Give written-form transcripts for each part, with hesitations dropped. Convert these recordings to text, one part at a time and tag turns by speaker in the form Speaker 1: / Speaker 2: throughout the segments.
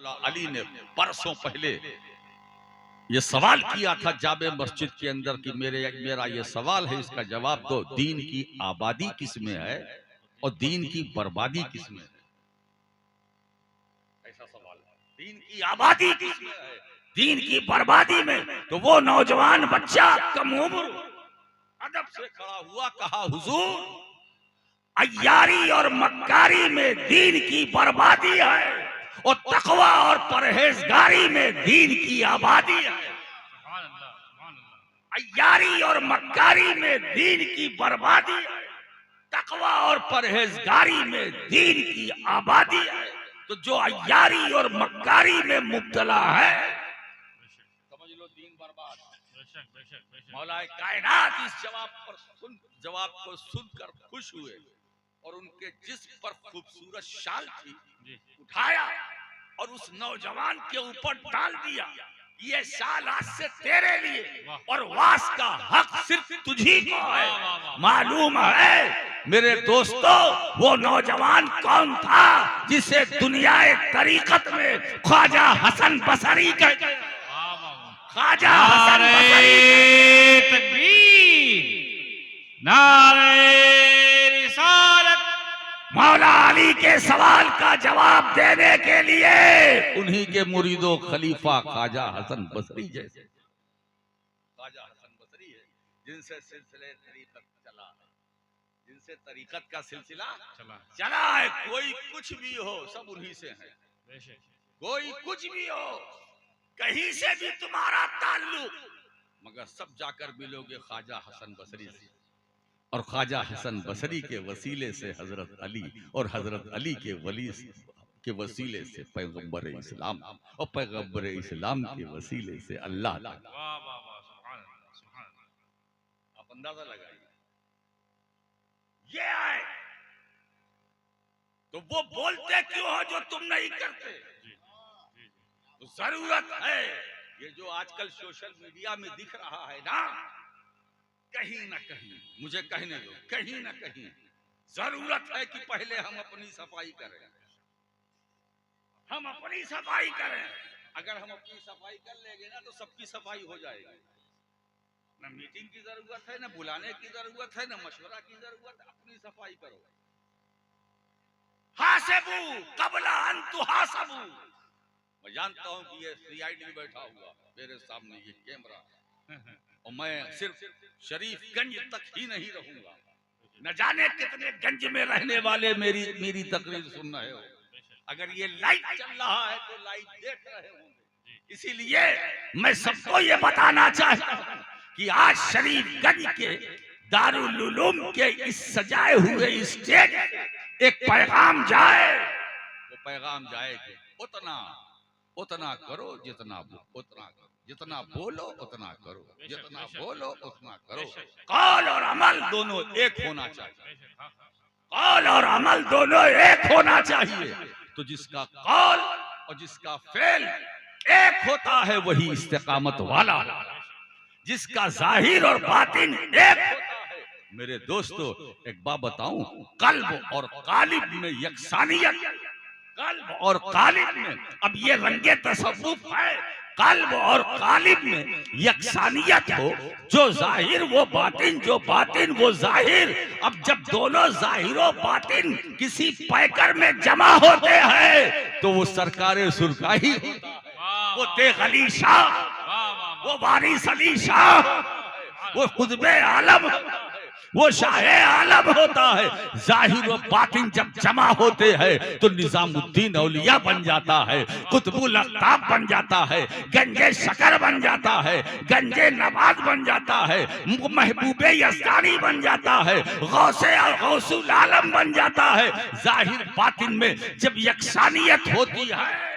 Speaker 1: मौला अली ने बरसों पहले ये सवाल किया था जामे मस्जिद के अंदर कि मेरा ये सवाल है, इसका जवाब दो। दीन की आबादी किस में है और दीन की बर्बादी किस में है? ऐसा सवाल है, दीन की आबादी किस में है, दीन की बर्बादी में। तो वो नौजवान बच्चा कम उम्र अदब से खड़ा हुआ, कहा हुजूर, अय्यारी और मक्कारी में दीन की बर्बादी है और तकवा और परहेजगारी में दीन की आबादी है। अय्यारी और मक्कारी में दीन की बर्बादी है, तकवा और परहेजगारी में दीन की आबादी है। तो जो अय्यारी और मक्कारी में मुब्तला है, समझ लो दीन बर्बाद। मौला कायनात इस जवाब को सुनकर खुश हुए और उनके जिस्म पर खूबसूरत शाल थी, उठाया और उस नौजवान के ऊपर डाल दिया। ये शाल आज से तेरे लिए और वास का हक सिर्फ तुझी को है। मालूम है मेरे दोस्तों वो नौजवान कौन था जिसे दुनियाए तरीकत में ख्वाजा हसन बसरी कहते हैं। ख्वाजा हसन बसरी,
Speaker 2: तकबीर, नारे रिसालत।
Speaker 1: मौला अली के सवाल का जवाब देने के लिए उन्हीं के मुरीदो खलीफा ख्वाजा हसन बसरी जैसे ख्वाजा हसन बसरी है जिनसे सिलसिले तरीकत चला है, जिनसे तरीकत का सिलसिला चला है। कोई कुछ भी हो सब उन्हीं से है, कोई कुछ भी हो कहीं से भी तुम्हारा ताल्लुक, मगर सब जाकर मिलोगे ख्वाजा हसन बसरी से। और ख्वाजा हसन बसरी के वसीले से हजरत अली और हजरत अली के वली के वसीले से पैगंबर इस्लाम और पैगंबर इस्लाम के वसीले से अल्लाह। आप अंदाजा लगाइए, ये आए तो वो बोलते क्यों हो जो तुम नहीं करते? तो जरूरत है ये जो आजकल सोशल मीडिया में दिख रहा है ना, कहीं ना कहीं मुझे कहने दो, कहीं ना कहीं जरूरत है कि पहले हम अपनी सफाई करें, हम अपनी सफाई करें। अगर हम अपनी सफाई कर लेंगे ना तो सबकी सफाई हो जाएगी। ना मीटिंग की जरूरत है, ना बुलाने की जरूरत है, ना मशवरा की जरूरत है। अपनी सफाई करो। हासिबू कबला अन तुहासबू। मैं जानता हूं कि ये सीआईडी बैठा हुआ मेरे सामने, ये कैमरा, और मैं सिर्फ शरीफगंज तक ही नहीं रहूंगा, न जाने कितने गंज में रहने वाले मेरी तकरीर सुन रहे हो। अगर ये लाइव चल रहा है तो लाइव देख रहे होंगे। इसीलिए मैं सबको ये बताना चाहता हूँ कि आज शरीफगंज के दारुल उलूम के इस सजाए हुए स्टेज एक पैगाम जाए। वो पैगाम जाए कि उतना करो जितना जितना बोलो उतना करो, जितना बोलो उतना करो। कौल और अमल दोनों एक होना चाहिए, कौल और अमल दोनों एक होना चाहिए। तो जिसका कौल और जिसका फेल एक होता है वही इस्तिकामत वाला, जिसका जाहिर और बातिन एक होता है। मेरे दोस्तों एक बात बताऊं, कल्ब और कालिब में यकसानियत, कल्ब और कालिब में, अब ये रंगे तसव्वुफ है, कल्ब और कालिब में यकसानियत हो, जो जाहिर वो बातिन, जो बातिन वो जाहिर। अब जब दोनों जाहिर और बातिन किसी पैकर में जमा होते हैं तो वो सरकारे सुरका ही होता है। वो तेग अली शाह, वो वारिस अली शाह, वो खुतबे आलम, वो शाहे आलम होता है। जाहिर और बातिन जब जमा होते हैं तो निजामुद्दीन औलिया बन जाता है, कुतुबुल अख्ताब बन जाता है, गंजे शकर बन जाता है, गंजे नवाज बन जाता है, महबूबे यज़दानी बन जाता है, गौसे और गौसुल आलम बन जाता है। जाहिर बातिन में जब यकसानियत होती है,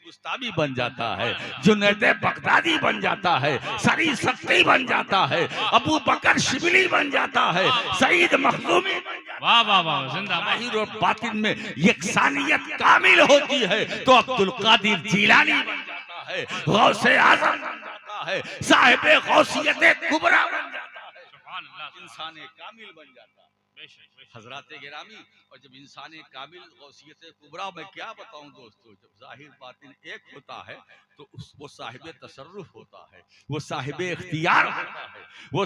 Speaker 1: गुस्ताबी बन जाता है, जुनैद बगदादी बन जाता है, सरी सख्ती बन जाता है, अबू बकर शिबली बन जाता है, सईद मखदूमी बन जाता है। वाह वाह वाह, जिंदाबाद। जाहिर और बातिन में यकसानियत कामिल होती है तो अब्दुल कादिर जीलानी बन जाता है, गौसे आजम बन जाता है, साहिब गौसियत कुबरा बन जाता है, इंसान कामिल बन जाता है। हजरात गिरामी, और जब इंसान कामिल गौसियत कुबरा में क्या बताऊं दोस्तों, जब जाहिर बातिन एक होता है तो वो साहिब तसर्रुफ होता है, वो साहिब इख्तियार होता है, वो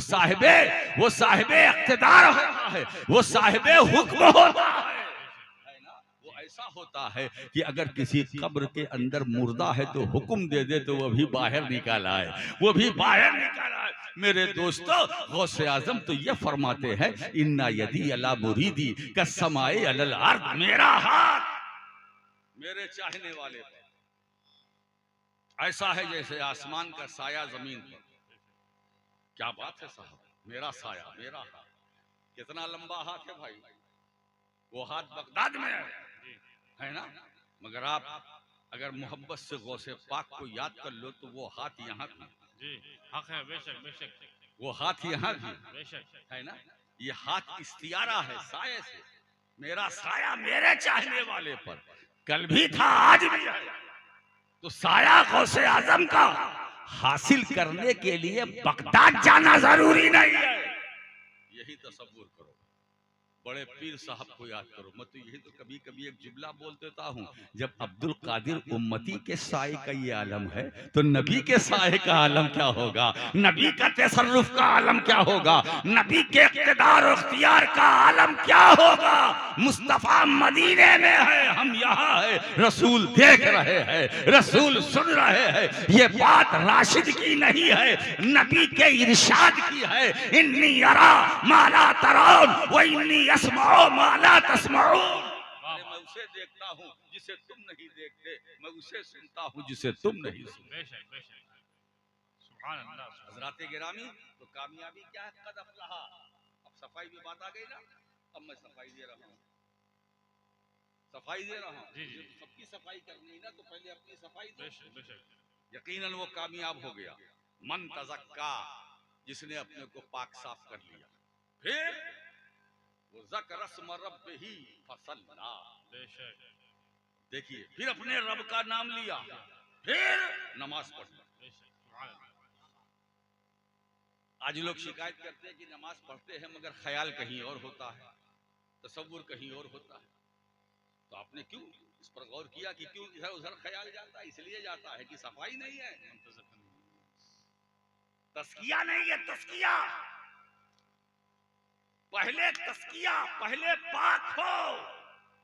Speaker 1: साहिब इख्तिदार होता है, वो साहिब हुक्म होता है ना। वो ऐसा होता है कि अगर किसी कब्र के अंदर मुर्दा है तो हुक्म दे दे तो वो भी बाहर निकाल आए, वो भी बाहर निकाल आए। मेरे दोस्तों, गौसे आजम तो ये फरमाते हैं, इन्ना यदी अला मुरीदी का समाए अलल अर्द, मेरा हाथ मेरे चाहने वाले पर ऐसा है जैसे आसमान का साया जमीन पर। क्या बात है साहब, मेरा साया मेरा हाथ, कितना लंबा हाथ है भाई। वो हाथ बगदाद में है ना, मगर आप अगर मोहब्बत से गौसे पाक को याद कर लो तो वो हाथ यहाँ भी
Speaker 2: हक है, बेशक बेशक,
Speaker 1: वो हाथ यहाँ भी
Speaker 2: बेशक
Speaker 1: है ना। ये हाथ इस्तियारा है साये से, मेरा साया मेरे चाहने वाले पर कल भी था आज भी है। तो साया गौसे आजम का हासिल करने के लिए बगदाद जाना जरूरी नहीं है। यही तसव्वुर करो, बड़े पीर साहब को याद करो। मैं तो यही तो कभी कभी एक जुमला बोल देता हूँ, जब अब्दुल कादिर उम्मती के साए का ये आलम है तो नबी के साए का आलम क्या होगा, नबी का तसर्रुफ का आलम क्या होगा, नबी के इक़्तिदार और इख्तियार का आलम क्या होगा। मुस्तफा मदीने में है, हम यहाँ है, रसूल देख रहे हैं, रसूल सुन रहे हैं। ये बात राशिद की नहीं है, नबी के इरशाद की है। इन्नी अरा माला तराउन व इन्नी अस्माउ माला तस्माउन। मैं उसे देखता हूँ जिसे तुम नहीं देखते, मैं उसे सुनता हूँ जिसे तुम नहीं सुनते।
Speaker 2: बेशक बेशक, सुभान अल्लाह।
Speaker 1: हज़रात गिरामी, तो कामयाबी क्या है, कद अफ़लहा। अब सफाई की बात आ गई ना, अब मैं सफाई दे रहा हूँ, सफाई दे रहा हूँ। सबकी सफाई करनी है ना, तो पहले अपनी सफाई दो।
Speaker 2: बेशक बेशक,
Speaker 1: यकीनन वो कामयाब हो गया। मन तज़क्का, जिसने अपने को पाक साफ कर लिया, फिर वो ज़करा स्म रब्बिही फसल्ला।
Speaker 2: बेशक,
Speaker 1: देखिए, फिर अपने रब का नाम लिया, फिर नमाज पढ़ी।
Speaker 2: बेशक, सुभान अल्लाह।
Speaker 1: आज लोग शिकायत करते हैं कि नमाज पढ़ते हैं मगर ख्याल कहीं और होता है, तसव्वुर कहीं और होता है। तो आपने क्यों इस पर गौर किया कि क्यों इधर उधर ख्याल जाता है? इसलिए जाता है कि सफाई नहीं है, तस्किया नहीं है। तस्किया पहले, तस्किया पहले पाक हो,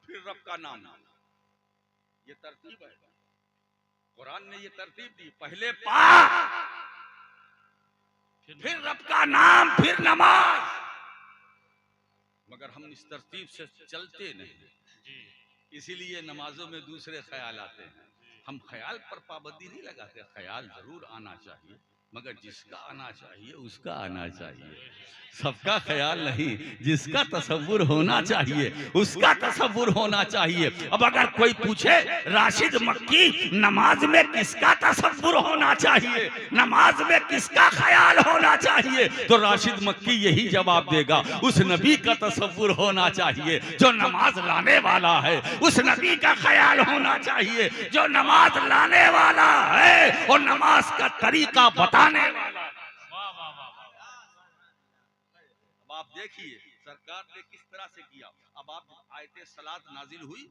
Speaker 1: फिर रब का नाम। ये तरतीब है, कुरान ने ये तरतीब दी, पहले पाक, फिर रब का नाम, फिर नमाज। मगर हम इस तरतीब से चलते नहीं, इसीलिए नमाजों में दूसरे ख्याल आते हैं। हम ख्याल पर पाबंदी नहीं लगाते, ख्याल जरूर आना चाहिए, मगर जिसका आना चाहिए उसका आना चाहिए। सबका ख्याल नहीं, जिसका तसव्वुर होना चाहिए उसका तसव्वुर होना चाहिए। अब अगर कोई पूछे राशिद मक्की, नमाज में किसका तसव्वुर होना चाहिए, नमाज में किसका ख्याल होना चाहिए, तो राशिद मक्की यही जवाब देगा, उस नबी का तसव्वुर होना चाहिए जो नमाज लाने वाला है, उस नबी का ख्याल होना चाहिए जो नमाज लाने वाला है और नमाज का तरीका बताने वाला।
Speaker 2: वाह वाह वाह वाह।
Speaker 1: अब आप देखिए सरकार ने किस तरह से किया। अब आप आयते सलात नाजिल हुई,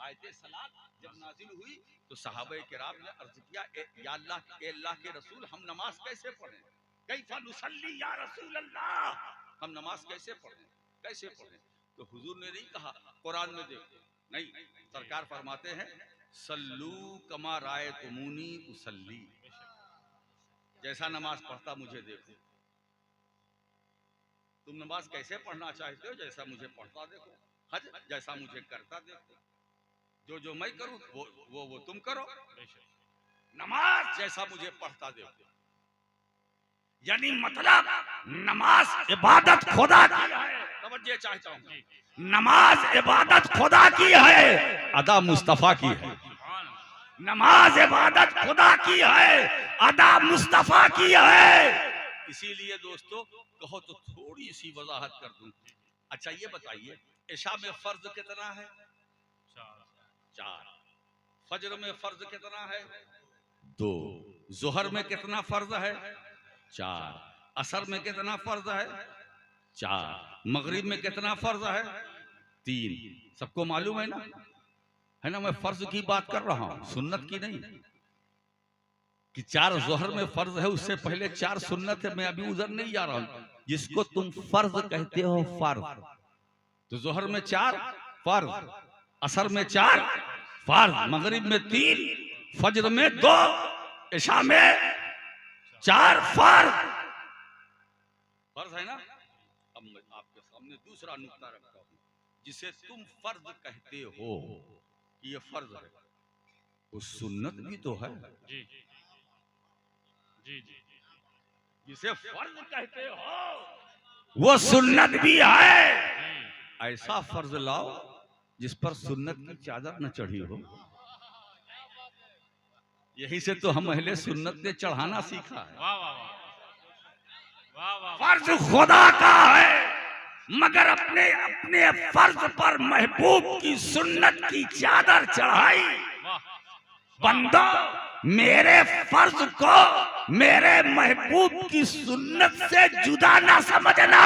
Speaker 1: आयते सलात जब नाजिल हुई तो सहाबे किराम ने अर्ज किया, या अल्लाह के रसूल, हम नमाज कैसे पढ़ें, कैफा नुसल्ली या रसूल अल्लाह, हम नमाज कैसे पढ़ें, कैसे पढ़ें। तो हुजूर ने नहीं कहा कुरान में देखो, नहीं, सरकार फरमाते हैं सल्लू कमा रायतुमूनी उसल्ली, जैसा नमाज पढ़ता मुझे देखो। तुम नमाज कैसे पढ़ना चाहते हो, जैसा मुझे पढ़ता देखो, हज जैसा मुझे करता देखो, जो मैं करूं वो तुम करो। नमाज जैसा मुझे पढ़ता देखो, यानी मतलब नमाज इबादत खुदा की है। तवज्जो चाहता हूं, नमाज इबादत खुदा की है, अदा मुस्तफा की है। नमाज इबादत खुदा की है, अदा मुस्तफा की है। इसीलिए दोस्तों कहो तो थोड़ी सी वजाहत कर दूं। अच्छा ये बताइए, इशा में फर्ज कितना है? 4। फजर में फर्ज कितना है? 2। जोहर में कितना फर्ज है? 4। असर में कितना फर्ज है? 4। मगरिब में कितना फर्ज है? 3। सबको मालूम है ना? मैं फर्ज की बात कर रहा हूं, सुन्नत की नहीं। कि 4 जोहर में फर्ज है, उससे पहले 4 सुन्नत है। मैं अभी उधर नहीं जा रहा हूं। जिसको तुम फर्ज कहते हो फर्ज, तो जोहर में 4 फर्ज, असर में 4 फर्ज, मगरिब में 3, फजर में 2, इशा में 4 फर्ज। फर्ज है ना? अब मैं आपके सामने दूसरा नुक्ता रखता हूं। जिसे तुम फर्ज कहते हो कि ये फर्ज है, वो सुन्नत भी तो है।
Speaker 2: जी जी जी।
Speaker 1: जिसे फर्ज कहते हो वो सुन्नत भी है। ऐसा फर्ज लाओ जिस पर सुन्नत की चादर न चढ़ी हो। यही से तो हम अहले सुन्नत ने चढ़ाना सीखा है।
Speaker 2: वाह वाह वाह वाह वाह।
Speaker 1: फर्ज खुदा का है, मगर अपने अपने फर्ज पर महबूब की सुन्नत की चादर चढ़ाई। बंदो, मेरे फर्ज को मेरे महबूब की सुन्नत से जुदा ना समझना।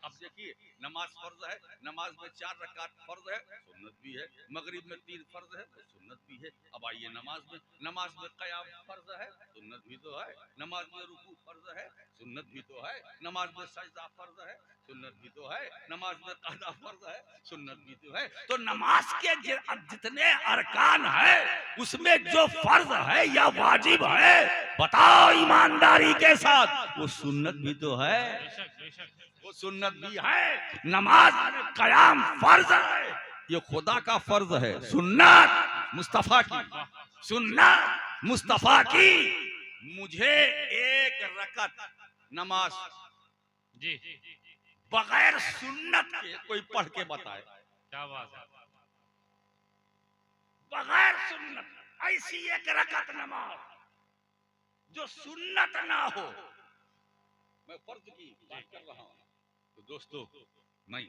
Speaker 1: अब देखिए, नमाज फर्ज है, नमाज में 4 रकात फर्ज है, सुन्नत भी है। मगरिब में 3 फर्ज है, तो सुन्नत भी है। अब आइए नमाज में क़याम फर्ज है, सुन्नत भी तो है। नमाज में रुकू फर्ज है, सुन्नत भी तो है। नमाज में सजदा फर्ज है, सुन्नत भी तो है। नमाज में क़दा फर्ज है, सुन्नत भी तो है। तो नमाज के जितने अरकान है, उसमें जो फर्ज है या वाजिब है, बताओ ईमानदारी के साथ, वो सुन्नत भी तो है।
Speaker 2: बेशक बेशक।
Speaker 1: वो सुन्नत भी है। नमाज में क़याम फर्ज है, ये खुदा का फर्ज है। सुन्नत मुस्तफा की, सुन्नत मुस्तफा की। मुझे 1 रकत नमाज
Speaker 2: जी
Speaker 1: बगैर सुन्नत के कोई पढ़ के बताए।
Speaker 2: क्या बात है।
Speaker 1: बगैर सुन्नत ऐसी 1 रकत नमाज जो सुन्नत ना हो। मैं फर्ज की बात कर रहा हूं, तो दोस्तों नहीं,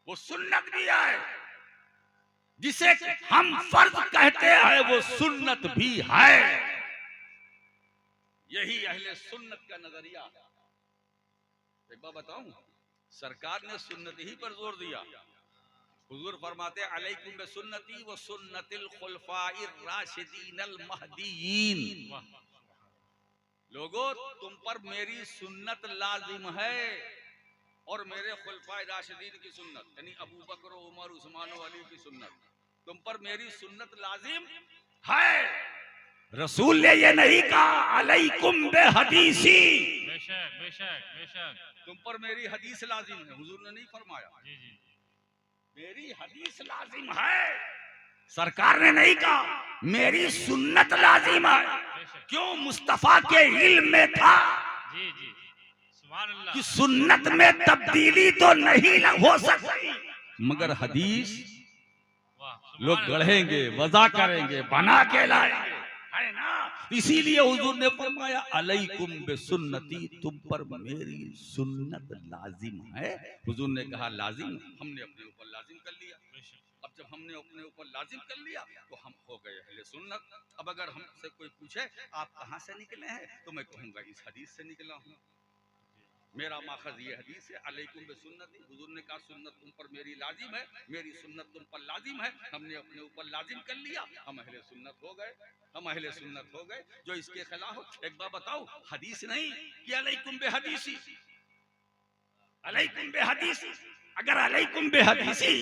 Speaker 1: वो सुन्नत भी है। जिसे हम फर्ज कहते हैं वो सुन्नत भी है। यही अहले सुन्नत का नजरिया है। एक बात बताऊं, सरकार ने सुन्नत ही पर जोर दिया। हुजूर फरमाते अलैकुम बिसुन्नती व सुन्नतिल खुलफाइर राशिदीनल महदीयीन। लोगों, तुम पर मेरी सुन्नत लाजिम है और मेरे खुलफाए राशिदीन की सुन्नत, यानी अबू बकर, उमर, उस्मान और अली की सुन्नत, तुम पर मेरी सुन्नत लाजिम है। रसूल ने ये नहीं कहा अलैकुम बेहदीसी,
Speaker 2: बेशक बेशक बेशक।
Speaker 1: तुम पर मेरी हदीस लाजिम है। हुजूर ने नहीं फरमाया
Speaker 2: जी जी।
Speaker 1: मेरी हदीस लाजिम है। सरकार ने नहीं कहा मेरी सुन्नत लाजिम है। क्यों? मुस्तफा के इल्म में था
Speaker 2: जी जी। सुभान अल्लाह।
Speaker 1: कि सुन्नत में तब्दीली तो नहीं हो सकती, मगर हदीस लोग गढ़ेंगे, वज़ा करेंगे, बना के लाएंगे, है ना? इसीलिए हुजूर ने फरमाया अलैकुम बिसुन्नती, तुम पर मेरी सुन्नत लाजिम है। हुजूर ने कहा लाजिम, हमने अपने ऊपर लाजिम कर लिया। अब जब हमने अपने ऊपर लाजिम कर लिया तो हम हो गए अहले सुन्नत। अब अगर हमसे कोई पूछे आप कहां से निकले हैं, तो मैं कहूंगा इस हदीस से निकला हूं। मेरा माखज ये हदीस है अलैकुम बिसुन्नती। हुजूर ने कहा सुन्नत तुम पर मेरी लाजिम है, मेरी सुन्नत तुम पर लाजिम है। हमने अपने ऊपर लाजिम कर लिया, हम अहले सुन्नत हो गए, हम अहले सुन्नत हो गए। जो इसके खिलाफ, एक बात बताओ, हदीस नहीं कि अलैकुम बेहदीसी, अलैकुम बेहदीसी। अगर अलैकुम बेहदीसी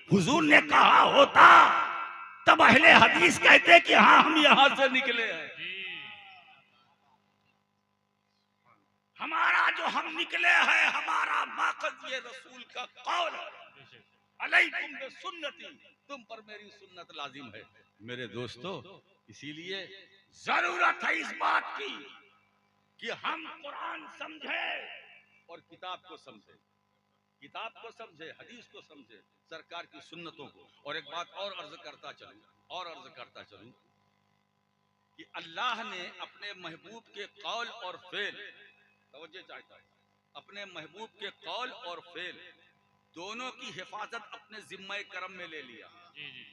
Speaker 1: हुजूर ने कहा होता तब अहले हदीस कहते कि हाँ हम यहां से निकले हैं। हमारा जो हम निकले हैं, हमारा माखज ये रसूल का कौल है अलैकुम बिसुन्नती, तुम पर मेरी सुन्नत लाजिम है। मेरे दोस्तों, इसीलिए जरूरत है इस बात की कि हम कुरान समझे और किताब को समझे, किताब को समझे, हदीस को समझे, सरकार की सुन्नतों को। और एक बात और अर्ज करता चलूं कि अल्लाह ने अपने महबूब के कौल और फेल, तवज्जो चाहता है, अपने महबूब के कौल और फेल दोनों की हिफाजत अपने जिम्मे करम में ले लिया।
Speaker 2: जी जी।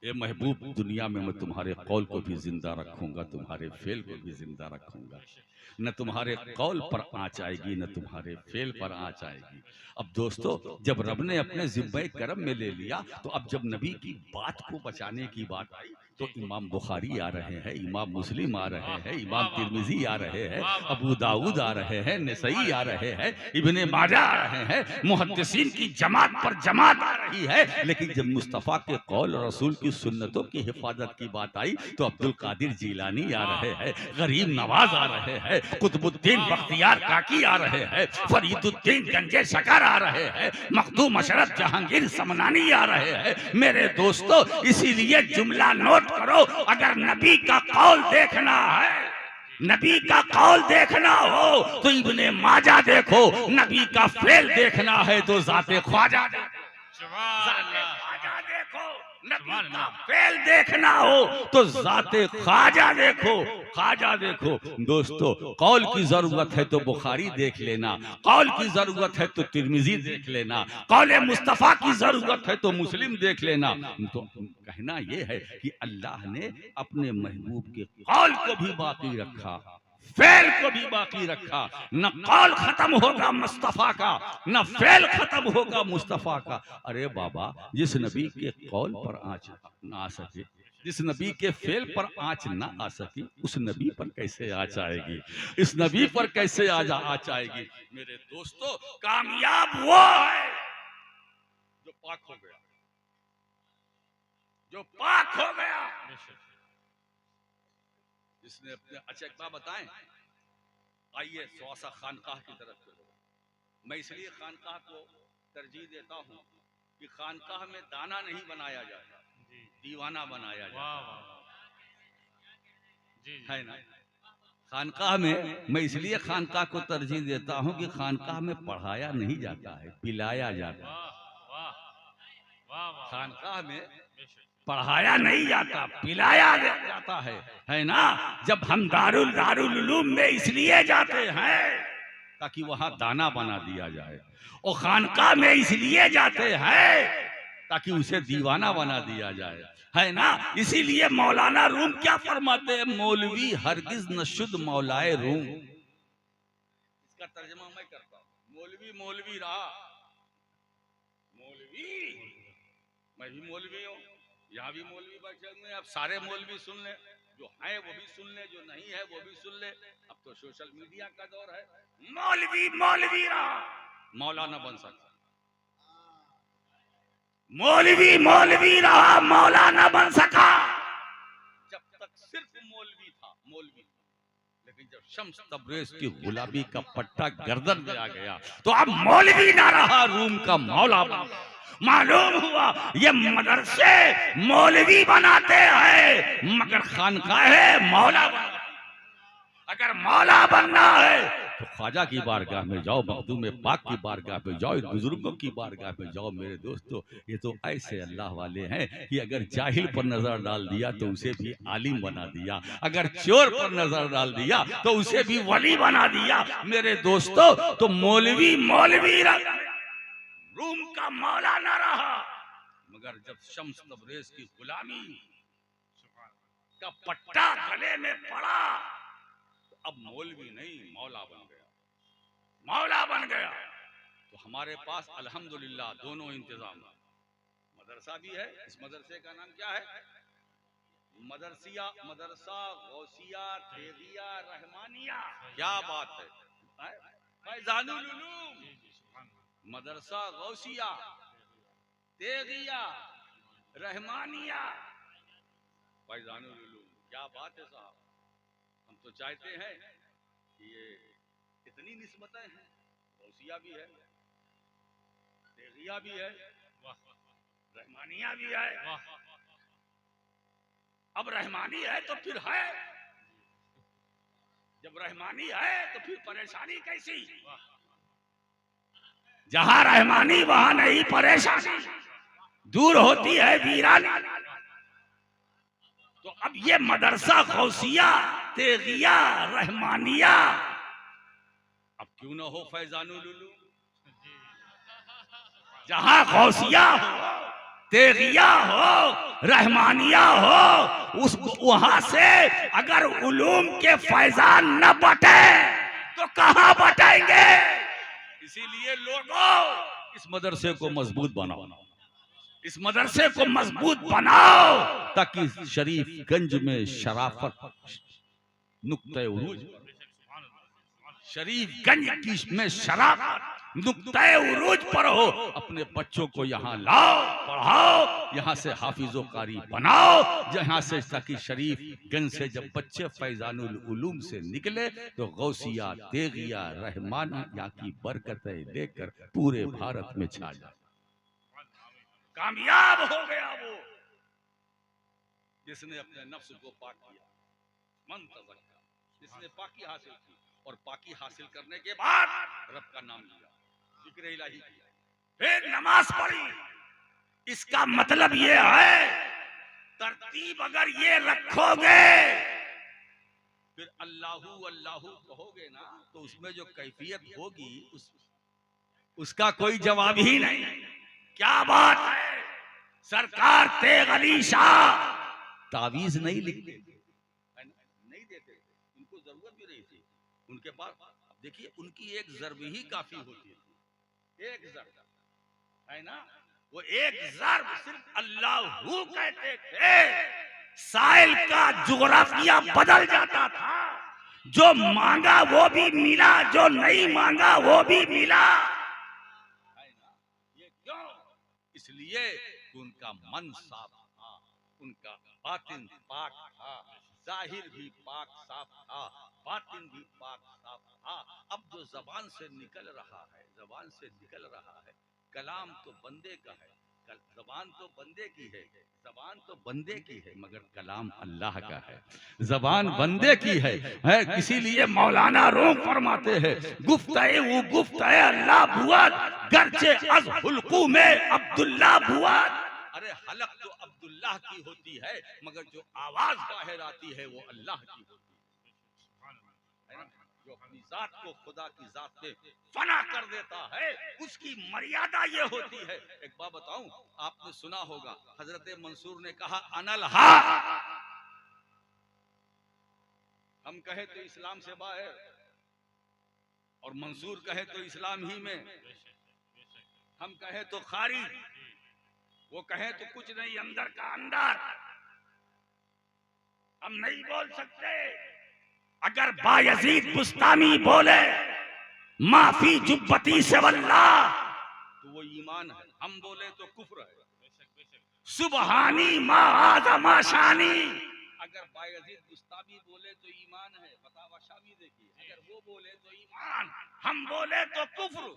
Speaker 1: ए महबूब, दुनिया में मैं तुम्हारे कौल को भी जिंदा रखूंगा, तुम्हारे फेल को भी जिंदा रखूंगा। न तुम्हारे कौल पर आँच आएगी, न तुम्हारे फेल पर आँच आएगी। अब दोस्तों, जब रब ने अपने जिम्मे करम में ले लिया, तो अब जब नबी की बात को बचाने की बात आई, तो इमाम बुखारी आ रहे हैं, इमाम मुस्लिम आ रहे हैं, इमाम तिरमिजी आ रहे हैं, अबू दाऊद आ रहे हैं, नसई आ रहे हैं, इब्ने माजा आ रहे हैं, मुहद्दिसीन की जमात पर जमात आ रही है। लेकिन जब मुस्तफ़ा के कौल और रसूल की सुन्नतों की हिफाजत की बात आई, तो अब्दुल कादिर जीलानी आ रहे हैं, गरीब नवाज आ रहे हैं, कुतुबुद्दीन बख्तियार काकी आ रहे हैं, फरीदुद्दीन गंजे शकर आ रहे हैं, मखदूम अशरफ जहांगीर समनानी आ रहे हैं। मेरे दोस्तों, इसीलिए जुमला नोट करो, अगर नबी का कौल देखना है, नबी का कौल देखना हो तो इब्ने माजा देखो, नबी का फेल देखना है तो जाते ख्वाजा देखो, जाते ख्वाजा देखो, नबी का फेल देखना हो तो जाते ख्वाजा देखो, ख्वाजा देखो। दोस्तों, कौल की जरूरत है तो बुखारी देख लेना, कौल की जरूरत है तो तिरमिजी देख लेना, कौल मुस्तफा की जरूरत है तो मुस्लिम देख लेना। तो कहना यह है कि अल्लाह ने अपने महबूब के कौल को भी बाकी रखा, फेल को भी बाकी रखा। न कौल खत्म होगा मुस्तफा का, न फेल खत्म होगा मुस्तफा का। अरे बाबा, जिस नबी के कौल पर आँच ना आ सके, जिस नबी के फेल पर आँच ना आ सकी, उस नबी पर कैसे आँच आएगी? इस नबी पर कैसे आँच आएगी? मेरे दोस्तों, कामयाब वो है जो पाक हो गया, जो पाक हो गया, जिसने अपने। अच्छा, एक बात बताएं, आइए स्वासा खानकाह की तरफ चलो। मैं इसलिए खानकाह को तरजीह देता हूँ कि खानकाह में दाना नहीं बनाया जाता, दीवाना बनाया जाता है ना। खानकाह में मैं इसलिए खानकाह को तरजीह देता हूँ कि खानकाह में पढ़ाया नहीं जाता है, पिलाया जाता है। खानकाह में पढ़ाया नहीं जाता, पिलाया जाता है ना। जब हम दारुल उलूम में इसलिए जाते हैं ताकि वहां दाना बना दिया जाए, और खानकाह में इसलिए जाते हैं ताकि उसे दीवाना बना दिया जाए, है ना। इसीलिए मौलाना रूम क्या फरमाते हैं? मौलवी हरगिज न शुद्ध मौलाए रूम। इसका तर्जुमा मैं करता हूँ। मौलवी मौलवी रहा, मौलवी, मैं भी मौलवी हूँ, यहाँ भी मौलवी बैठे हुए हैं। अब सारे मौलवी सुन ले, जो है वो भी सुन ले, जो नहीं है वो भी सुन ले। अब तो सोशल मीडिया का दौर है। मौलवी मौलवी रहा, मौलाना बन सकता। मौलवी मौलवी रहा, मौलाना बन सका। जब तक सिर्फ मौलवी था, मौलवी। लेकिन जब शम्स तबरेज की गुलाबी का पट्टा गर्दन में आ गया, तो अब मौलवी ना रहा, रूम का मौला बन गया। मालूम हुआ ये मदरसे मौलवी बनाते हैं, मगर खानकाहें मौला बनाते। अगर मौला बनना है तो ख्वाजा की बारगाह में जाओ, मखदूम पाक की बारगाह में जाओ, बुजुर्गों की बारगाह में जाओ। मेरे दोस्तों, ये तो ऐसे अल्लाह वाले हैं कि अगर जाहिल पर नजर डाल दिया तो उसे भी आलिम बना दिया, अगर चोर पर नजर डाल दिया तो उसे भी वली बना दिया। मेरे दोस्तों, तो मौलवी मौलवी रूम का मौला ना रहा, मगर जब शम्स तबरेज की गुलामी का पट्टा गले में पड़ा, अब मौलवी नहीं मौला बन गया, मौला बन गया। तो हमारे पास अल्हम्दुलिल्लाह दोनों इंतजाम, मदरसा भी है। इस मदरसे का नाम क्या है? मदरसा गौसिया तेगिया रहमानिया। क्या बात है, फैजानुल उलूम, मदरसा गौसिया तेगिया रहमानिया, फैजानुल उलूम। क्या बात है साहब। हम तो चाहते हैं कि ये इतनी निस्बतें हैं, गौसिया भी है, तेगिया भी है, रहमानिया भी है। अब रहमानी है तो फिर है, जब रहमानी है तो फिर परेशानी कैसी? जहां रहमानी वहां नहीं परेशानी, दूर होती है वीरानी। तो अब ये मदरसा गौसिया तेगिया रहमानिया, अब क्यों ना हो फैजानुल उलूम। जहां गौसिया हो तेगिया हो, रहमानिया हो, उस वहां से अगर उलूम के फैजान न बटे तो कहां बटेंगे? इसीलिए लोगों इस मदरसे को मजबूत बनाओ, इस मदरसे को मजबूत बनाओ ताकि शरीफगंज में शराफत नुक्ते उरूज, शरीफगंज की में शराफत नुक्ते उरूज पर हो। अपने बच्चों को यहाँ लाओ, पढ़ाओ, यहाँ से हाफिजो कारी बनाओ, जहाँ से ताकि शरीफगंज से जब बच्चे फैजानुल उलूम से निकले तो गौसिया, तेगिया, रहमानिया की बरकतें लेकर पूरे भारत में छा जाए। कामयाब हो गया वो जिसने अपने नफ्स को पाक किया, मन तज़क्का, जिसने पाकी हासिल की और पाकी हासिल करने के बाद रब का नाम लिया, जिक्र इलाही किया, फिर नमाज पढ़ी। इसका मतलब ये है तरतीब अगर ये रखोगे, फिर अल्लाहू अल्लाहू कहोगे ना तो उसमें जो कैफियत होगी उसका कोई जवाब ही नहीं। क्या बात है, सरकार तेग अली शाह तावीज नहीं लिखते, नहीं देते, उनको जरूरत भी नहीं थी। उनके पास देखिए उनकी एक ज़र्ब ही काफी होती है, एक ज़र्ब है ना, वो एक ज़र्ब सिर्फ अल्लाहू कहते थे, साइल का जुगराफिया बदल जाता था। जो मांगा वो भी मिला, जो नहीं मांगा वो भी मिला, है ना। ये क्यों? इसलिए उनका मन साफ था, उनका बातिन पाक था, जाहिर भी पाक साफ था, बातिन भी पाक साफ था। अब जो जबान से निकल रहा है, जबान से निकल रहा है, कलाम तो बंदे का है, जबान तो बंदे की है, जबान तो बंदे की है, मगर कलाम अल्लाह का है। जबान बंदे की है, इसीलिए मौलाना रूम फरमाते हैं, गुफ्ताए वो गुफ्ताए अल्लाह बुआत, गर्चे अज हुल्कू में अब्दुल्ला बुआत। अरे हलक तो अब्दुल्लाह की होती है, मगर जो आवाज बाहर आती है वो अल्लाह की होती है, जो अपनी जात को खुदा की जात में फना कर देता है, उसकी मर्यादा ये होती है। एक बात बताऊं, आपने सुना होगा हजरत मंसूर ने कहा अनल हा, हम कहे तो इस्लाम से बाहर और मंसूर कहे तो इस्लाम ही में, हम कहे तो खारिज, वो कहे तो कुछ नहीं अंदर का अंदर। हम नहीं बोल सकते। अगर बायजीद बुस्तामी बोले माफी जुब्बती से वल्लाह तो वो ईमान है, हम बोले तो कुफ्र है। सुबहानी मा आज़मा शानी, अगर बायजीद बुस्तामी बोले तो ईमान है, फतावा शामी देखिए, अगर वो बोले तो ईमान, हम बोले तो कुफ्र।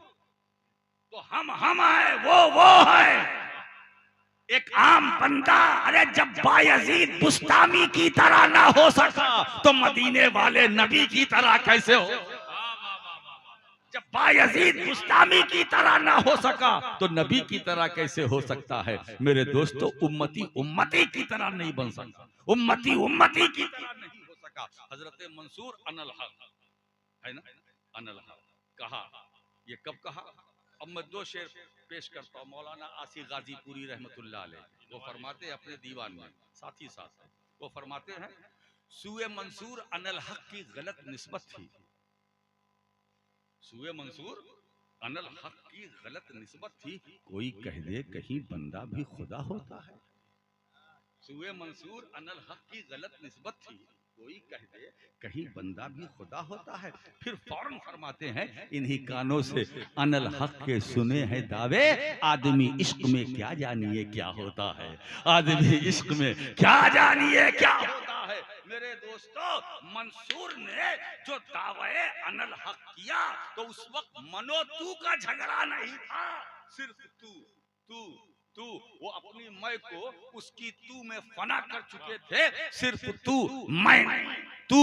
Speaker 1: तो हम है, वो है। एक आम बंदा, अरे जब बायजीद बुस्तामी की तरह ना हो सका तो मदीने वाले नबी की तरह कैसे हो? जब बायजीद बुस्तामी की तरह ना हो सका तो नबी की तरह कैसे हो सकता है? मेरे दोस्तों, उम्मती की तरह नहीं बन सकता, उम्मती की तरह नहीं हो सका। हजरत मंसूर अनल हक है ना, अनल हक कहा। ये कब कहा? अब मैं दो शेर पेश करता हूँ। मौलाना आसिफ गाजीपुरी रहमतुल्लाह अलैह वो फरमाते हैं अपने दीवान में, साथ ही साथ वो फरमाते हैं, सूए मंसूर अनल हक की गलत निस्बत थी। सूए मंसूर अनल हक की गलत निस्बत थी। कोई कह दे कहीं बंदा भी खुदा होता है। सूए मंसूर अनल हक की गलत निस्बत थी, कोई कह दे कहीं बंदा भी खुदा होता है। फिर फौरन फरमाते हैं, इन्हीं कानों से अनल हक के सुने हैं दावे, आदमी इश्क में क्या जानिए क्या होता है, आदमी इश्क में क्या जानिए क्या होता है। मेरे दोस्तों, मंसूर ने जो दावे अनल हक किया तो उस वक्त मनो तू का झगड़ा नहीं था, सिर्फ तू वो अपनी मैं को उसकी तू में फना कर चुके थे। सिर्फ तू, मैं, तू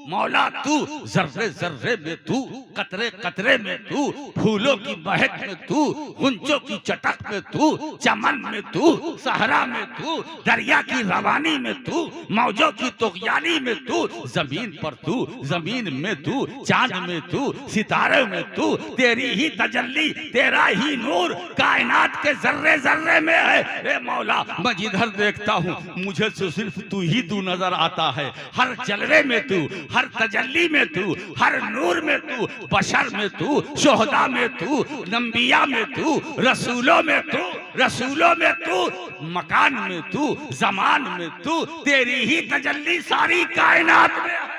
Speaker 1: मौला, तू जर्रे जर्रे में तू, कतरे कतरे में तू, फूलों की महक में तू, गुंजों की चटक में तू, चमन में तू, सहरा में तू, दरिया की रवानी में तू, मौजों की तुगयानी में तू, जमीन पर तू, जमीन में तू, चांद में तू, सितारे में तू, तेरी ही तजल्ली, तेरा ही नूर, कायनात के जर्रे जर्रे में है। ए मौला, मैं जिधर देखता हूँ मुझे तो सिर्फ तू नजर आता है। हर जलवे में तू, हर तजल्ली में तू, हर नूर में तू, बशर में तू, शोहदा में तू, नंबिया में तू, रसूलों में तू, रसूलों में तू, मकान में तू, जमान में तू, तेरी ही तजल्ली सारी कायनात में है।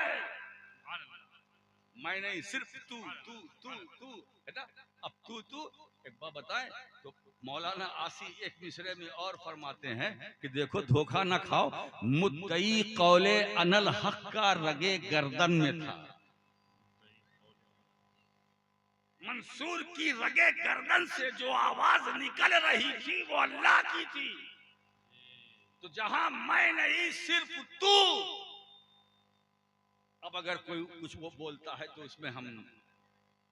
Speaker 1: मैं नहीं, सिर्फ तू तू तू तू है ना। अब तू एक बात बताएं तो मौलाना आसी एक मिसरे में और फरमाते हैं कि देखो धोखा ना खाओ, मुद्दई कौले अनल हक का रगे गर्दन में था। मंसूर की रगे गर्दन से जो आवाज निकल रही थी वो अल्लाह की थी। तो जहां मैं नहीं, सिर्फ तू। अब अगर कोई कुछ वो बोलता है तो उसमें हम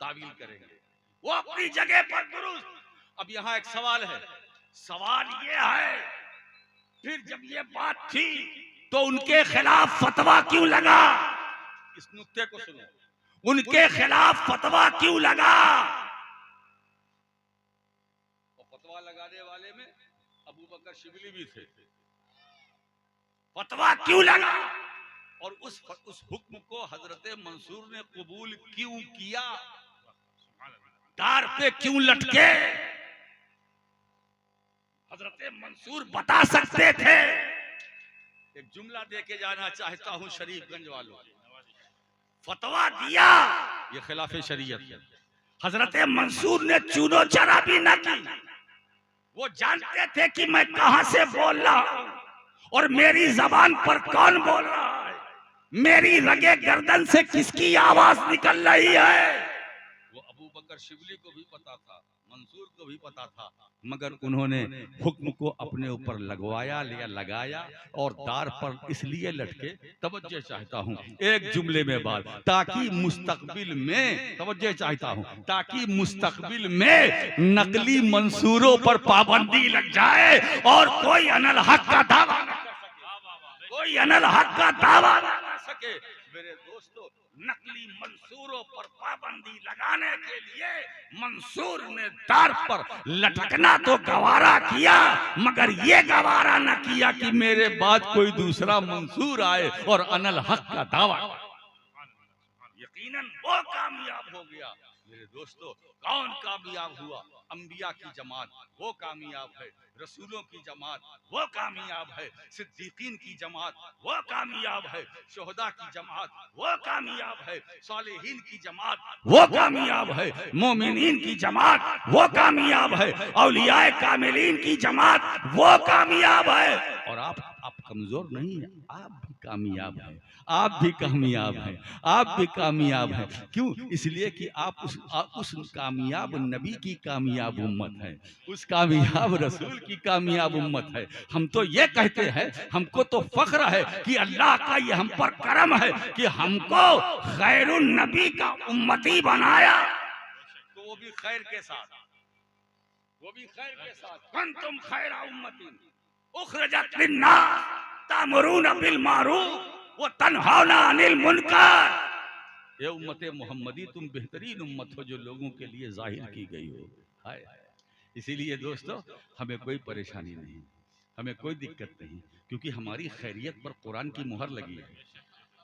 Speaker 1: तावील करेंगे, वो अपनी जगह पर दुरुस्त। अब यहाँ एक सवाल है, सवाल ये है, फिर जब ये बात थी तो उनके खिलाफ फतवा क्यों लगा? इस नुक्ते को सुनो, उनके खिलाफ फतवा क्यों लगा? और फतवा लगाने वाले में अबू बकर शिबली भी थे। फतवा क्यों लगा? और उस हुक्म को हजरत मंसूर ने कबूल क्यों किया? दार पे क्यों लटके? हजरत मंसूर बता सकते थे। एक जुमला दे के जाना चाहता हूं शरीफगंज वालों, फतवा दिया ये खिलाफ शरीयत है। हजरत मंसूर ने चूनो चरा भी न की। वो जानते थे कि मैं कहां से बोल रहा हूं और मेरी जबान पर कौन बोल रहा है, मेरी रगे गर्दन से किसकी आवाज निकल रही है। वो अबू बकर शिबली को भी पता था, मंसूर को भी पता था, मगर उन्होंने हुक्म को अपने ऊपर लगवाया या लगाया और दार पर इसलिए लटके। तवज्जो चाहता हूँ एक जुमले में बात, ताकि मुस्तकबिल में, तवज्जो चाहता हूँ, ताकि मुस्तकबिल में नकली मंसूरों पर पाबंदी लग जाए और कोई अनल हक का दावा न कर सके, कोई अनल हक का दावा न कर सके। मेरे दोस्तों, नकली मंसूरों पर पाबंदी लगाने के लिए मंसूर ने दार पर लटकना तो गवारा किया, मगर ये गवारा न किया कि मेरे बाद कोई दूसरा मंसूर आए और अनल हक का दावा। यकीनन वो कामयाब हो गया। मेरे दोस्तों, कौन कामयाब हुआ? अंबिया की जमात वो कामयाब है, रसूलों की जमात वो कामयाब है, सिद्दीकीन की जमात वो कामयाब है, शोहदा की जमात वो कामयाब है, सालिहीन की जमात वो कामयाब है, मोमिनीन की जमात वो कामयाब है, औलियाए कामिलीन की जमात वो कामयाब है। और आप कमजोर नहीं है, आप भी कामयाब हैं, आप भी कामयाब हैं, आप भी कामयाब हैं। क्यों? इसलिए कि आप उस कामयाब नबी की कामयाब उम्मत है, उस कामयाब रसूल की कामयाब उम्मत है। हम तो ये कहते हैं, हमको तो फख्र है कि अल्लाह का ये हम पर करम है कि हमको खैरुन नबी का उम्मती बनाया। तो वो भी खैर के साथ, वो भी खैर के साथ, कुंतुम खैरा उम्मतिन उखरजत लिन्नास तामुरून बिल मारूफ व तनहौना अनिल मुनकर। ये उम्मत मोहम्मदी तुम बेहतरीन उम्मत हो जो लोगों के लिए जाहिर की गई हो। हाय, इसीलिए दोस्तों हमें कोई परेशानी नहीं, हमें कोई दिक्कत नहीं, क्योंकि हमारी खैरियत पर कुरान की मुहर लगी है,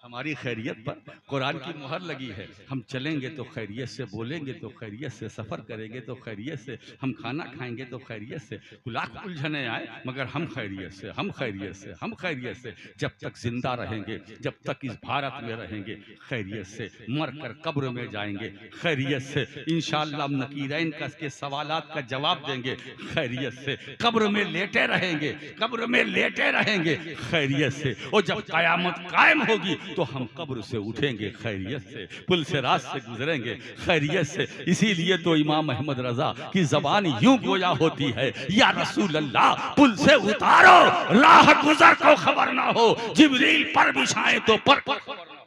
Speaker 1: हमारी खैरियत पर कुरान की मुहर लगी है। हम चलेंगे तो खैरियत से, बोलेंगे तो खैरियत से, सफ़र करेंगे तो खैरियत से, हम खाना खाएंगे तो खैरियत से। लाख उलझने आए मगर हम खैरियत से, हम खैरियत से, हम खैरियत से। जब तक जिंदा रहेंगे, जब तक इस भारत में रहेंगे, खैरियत से। मर कर कब्र में जाएंगे खैरियत से। इंशाअल्लाह नकीरैन के सवालात का जवाब देंगे खैरियत से। कब्र में लेटे रहेंगे, कब्र में लेटे रहेंगे खैरियत से। और जब कयामत कायम होगी तो हम कब्र से उठेंगे खैरियत से, पुल से रात से गुजरेंगे खैरियत से। इसीलिए तो इमाम अहमद रजा की जबान यूं गोया होती है, या रसूल अल्लाह पुल से उतारो, राह गुजर को खबर ना हो, जिब्रील पर बिछाए तो पर खबर ना हो।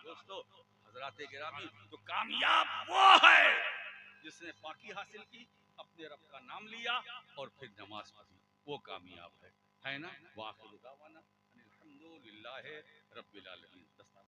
Speaker 1: दोस्तों हजरात गिरामी, तो कामयाब वो है जिसने पाकी हासिल की, अपने रब का नाम लिया और फिर नमाज पढ़ी, वो कामयाब है ना। वाखिर दावाना अनिल हम्दुलिल्लाहि रब्बिल आलमीन।